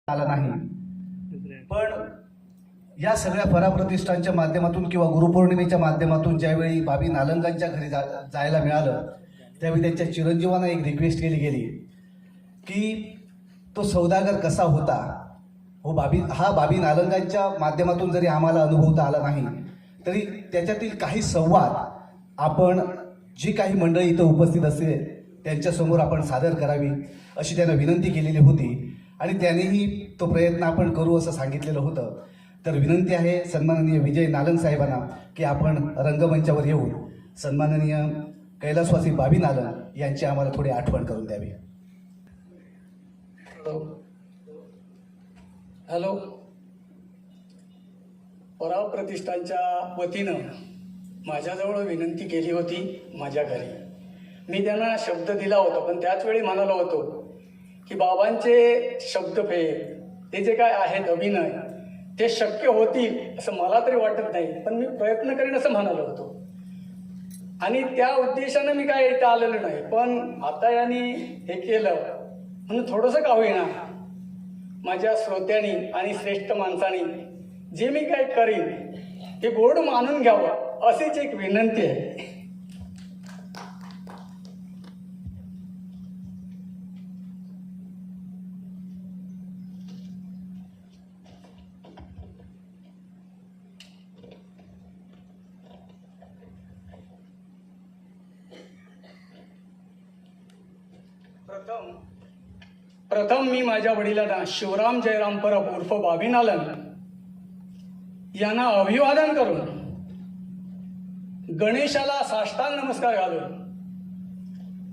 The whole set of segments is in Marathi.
आला नाही, पण या सगळ्या पराप्रतिष्ठानच्या माध्यमातून किंवा गुरुपौर्णिमेच्या माध्यमातून ज्यावेळी भाभी नालंगांच्या घरी जायला मिळालं, त्यावेळी त्यांच्या चिरंजीवांना एक रिक्वेस्ट केली गेली की तो सौदागर कसा होता हो. भाभी नालंगांच्या माध्यमातून जरी आम्हाला अनुभवता आला नाही तरी त्याच्यातील काही संवाद आपण जी काही मंडळी इथं उपस्थित असेल त्यांच्यासमोर आपण सादर करावी अशी त्यांना विनंती केलेली होती आणि त्यानेही तो प्रयत्न आपण करू असं सांगितलेलं होतं. तर विनंती आहे सन्माननीय विजय नालंग साहेबांना की आपण रंगमंचावर येऊन सन्माननीय कैलासवासी भाभी नालंग यांची आम्हाला थोडी आठवण करून द्यावी. हॅलो. पराप्रतिष्ठानच्या वतीनं माझ्याजवळ विनंती केली होती माझ्या घरी. मी त्यांना शब्द दिला होता, पण त्याच वेळी म्हणालो होतो की बाबांचे शब्दफेर ते जे काय आहेत अभिनय ते शक्य होतील असं मला तरी वाटत नाही, पण मी प्रयत्न करेन असं म्हणालो होतो आणि त्या उद्देशानं मी काय इथं आलेलो नाही. पण आता यांनी हे केलं म्हणून थोडंसं का होईना माझ्या श्रोत्यांनी आणि श्रेष्ठ माणसांनी जे मी काय करीन ते गोड मानून घ्यावं अशीच एक विनंती आहे. प्रथम मी माझ्या वडिलांना शिवराम जयराम परब उर्फ भाभी नालंग यांना अभिवादन करून गणेशाला साष्टांग नमस्कार घालून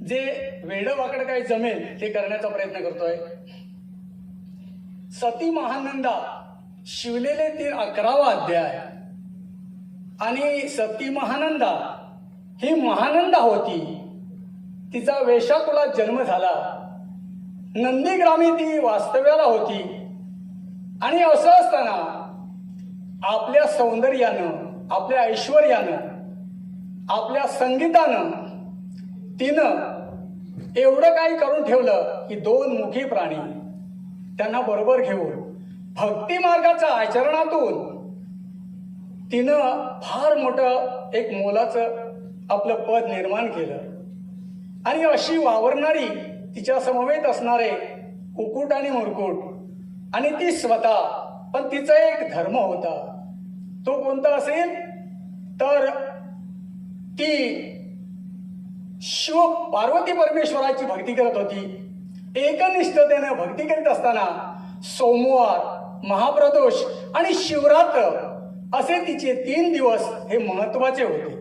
जे वेडवाकड काही जमेल ते करण्याचा प्रयत्न करतोय. सती महानंदा शिवलेले 11वा अध्याय आणि सती महानंदा ही महानंदा होती. तिचा वेशाकुळात जन्म झाला. नंदीग्रामी ती वास्तव्याला होती आणि असं असताना आपल्या सौंदर्यानं, आपल्या ऐश्वर्यानं, आपल्या संगीतानं तिनं एवढं काही करून ठेवलं की 2 मुखी प्राणी त्यांना बरोबर घेऊन भक्ती मार्गाच्या आचरणातून तिनं फार मोठं एक मोलाचं आपलं पद निर्माण केलं आणि अशी वावरणारी तिच्या समवेत असणारे कुकुट आणि मुरकुट आणि ती स्वतः, पण तिचा एक धर्म होता. तो कोणता असेल तर ती शिव पार्वती परमेश्वराची भक्ती करत होती. एकनिष्ठतेने भक्ती करीत असताना सोमवार, महाप्रदोष आणि शिवरात्र असे तिचे 3 दिवस हे महत्वाचे होते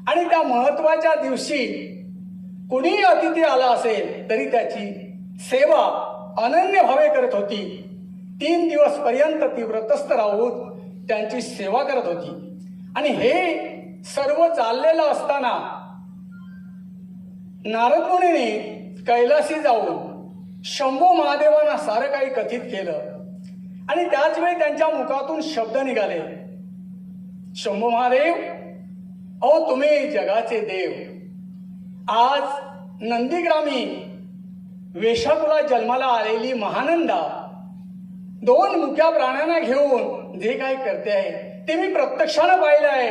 आणि त्या महत्वाच्या दिवशी कुणीही अतिथी आला असेल तरी त्याची सेवा अनन्य भावे करत होती. 3 दिवस पर्यंत ती व्रतस्थ राहून त्यांची सेवा करत होती आणि हे सर्व चाललेलं असताना नारद मुनीने कैलासी जाऊन शंभू महादेवांना सारं काही कथित केलं आणि त्याच वेळी त्यांच्या मुखातून शब्द निघाले, शंभू महादेव, अहो तुम्ही जगाचे देव. आज नंदीग्रामी वेशाकुळात जन्माला आलेली महानंदा 2 मुक्या प्राण्यांना घेऊन जे काय करते आहे ते मी प्रत्यक्षानं पाहिलं आहे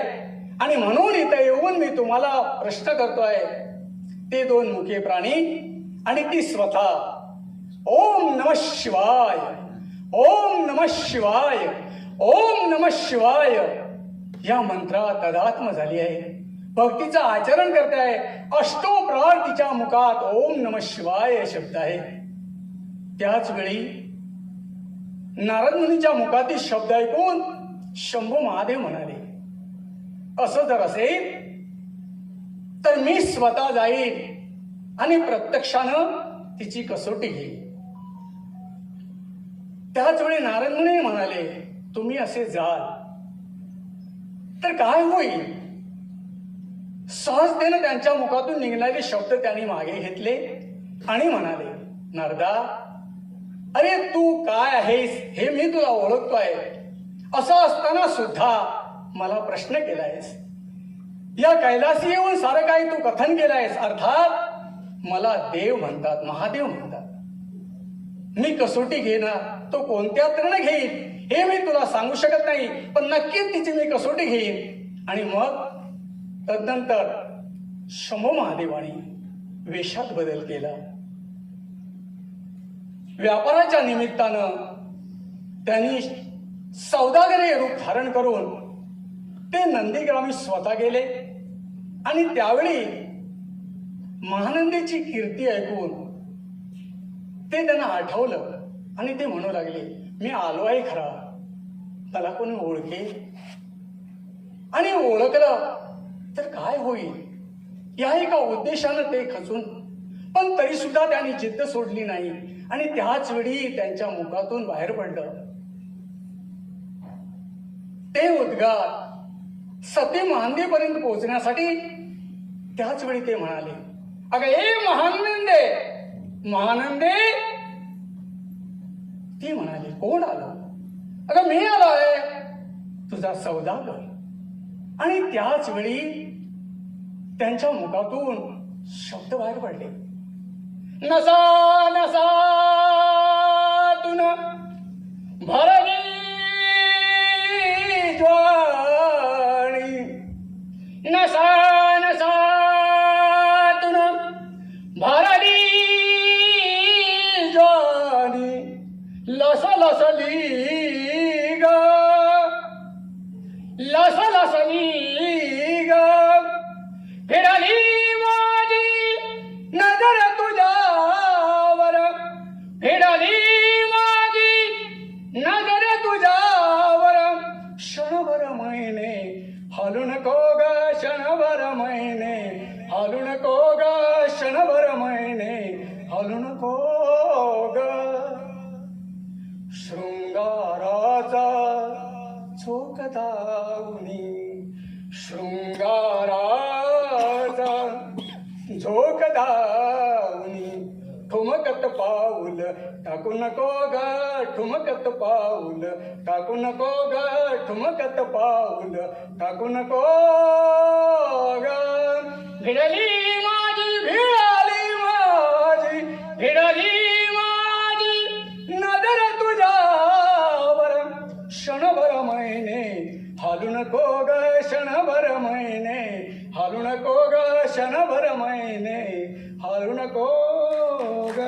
आणि म्हणून इथं येऊन मी तुम्हाला प्रश्न करतोय. ते 2 मुखे प्राणी आणि ती स्वतः. ओम नमः शिवाय, ओम नमः शिवाय, ओम नमः शिवाय या मंत्रात तदात्म झाली आहे. भक्तीचं आचरण करते आहे. अष्टोप्रहर तिच्या मुखात ओम नमः शिवाय शब्द आहे. त्याच वेळी नारद मुनीच्या मुखातील शब्द ऐकून शंभू महादेव म्हणाले, असं जर असेल तर मी स्वतः जाईल आणि प्रत्यक्षानं तिची कसोटी घेईल. त्याच वेळी नारद मुनी म्हणाले, तुम्ही असे जाल तर काय होईल. सहजतेनं त्यांच्या मुखातून निघणारे शब्द त्यांनी मागे घेतले आणि म्हणाले, नारदा, अरे तू काय आहेस हे मी तुला ओळखतोय. असं असताना सुद्धा मला प्रश्न केलायस. या कैलासी येऊन सारं काही तू कथन केलंयस. अर्थात मला देव म्हणतात, महादेव म्हणतात. मी कसोटी घेणार तो कोणत्या तऱ्हेने घेईल हे मी तुला सांगू शकत नाही, पण नक्कीच तिची मी कसोटी घेईन. आणि मग तदनंतर शंभू महादेवाने वेशात बदल केला. व्यापाराच्या निमित्तानं त्यांनी सौदागरी रूप धारण करून ते नंदीग्रामी स्वतः गेले. आणि त्यावेळी महानंदीची कीर्ती ऐकून ते त्यांना आठवलं आणि ते म्हणू लागले, मी आलो आहे खरा, मला कोणी ओळखेल आणि ओळखलं तर काय होईल या एका उद्देशानं ते खचून, पण तरी सुद्धा त्यांनी जिद्द सोडली नाही. आणि त्याच वेळी त्यांच्या मुखातून बाहेर पडलं ते उद्गार सती महानंदीपर्यंत पोहोचण्यासाठी. त्याच वेळी ते म्हणाले, अगं ए महानंदे, महानंदे. ती म्हणाली, कोण आलं? अगं मी आलो आहे, तुझा सौदागर. आणि त्याच वेळी त्यांच्या मुखातून शब्द बाहेर पडले, नसा नसातून भरली ज्वाळी, नसा नसातून भरली ज्वाळी, लसलसली ग, लसलसली ग, फिरली माझी नजर तुझ्यावर, फिरली माझी नजर तुझ्यावर, क्षणभर महिने हालू नको ग, क्षणभर महिने हालू नको ग, क्षणभर महिने हालू नको ग. शृंगाराचा झोक दावणी, शृंगाराचा झोक दावणी, ठुमकत पाऊल टाकू नको ग, ठुमकत पाऊल टाकू नको ग, ठुमकत पाऊल टाकू नको ग. भिडली माझी, भिडली माझी, भिडली माझी नजर तुझ्यावर, क्षणभर महिने हालू नको ग, क्षणभर महिने हालू नको ग, क्षणभर महिने हालू नको ग.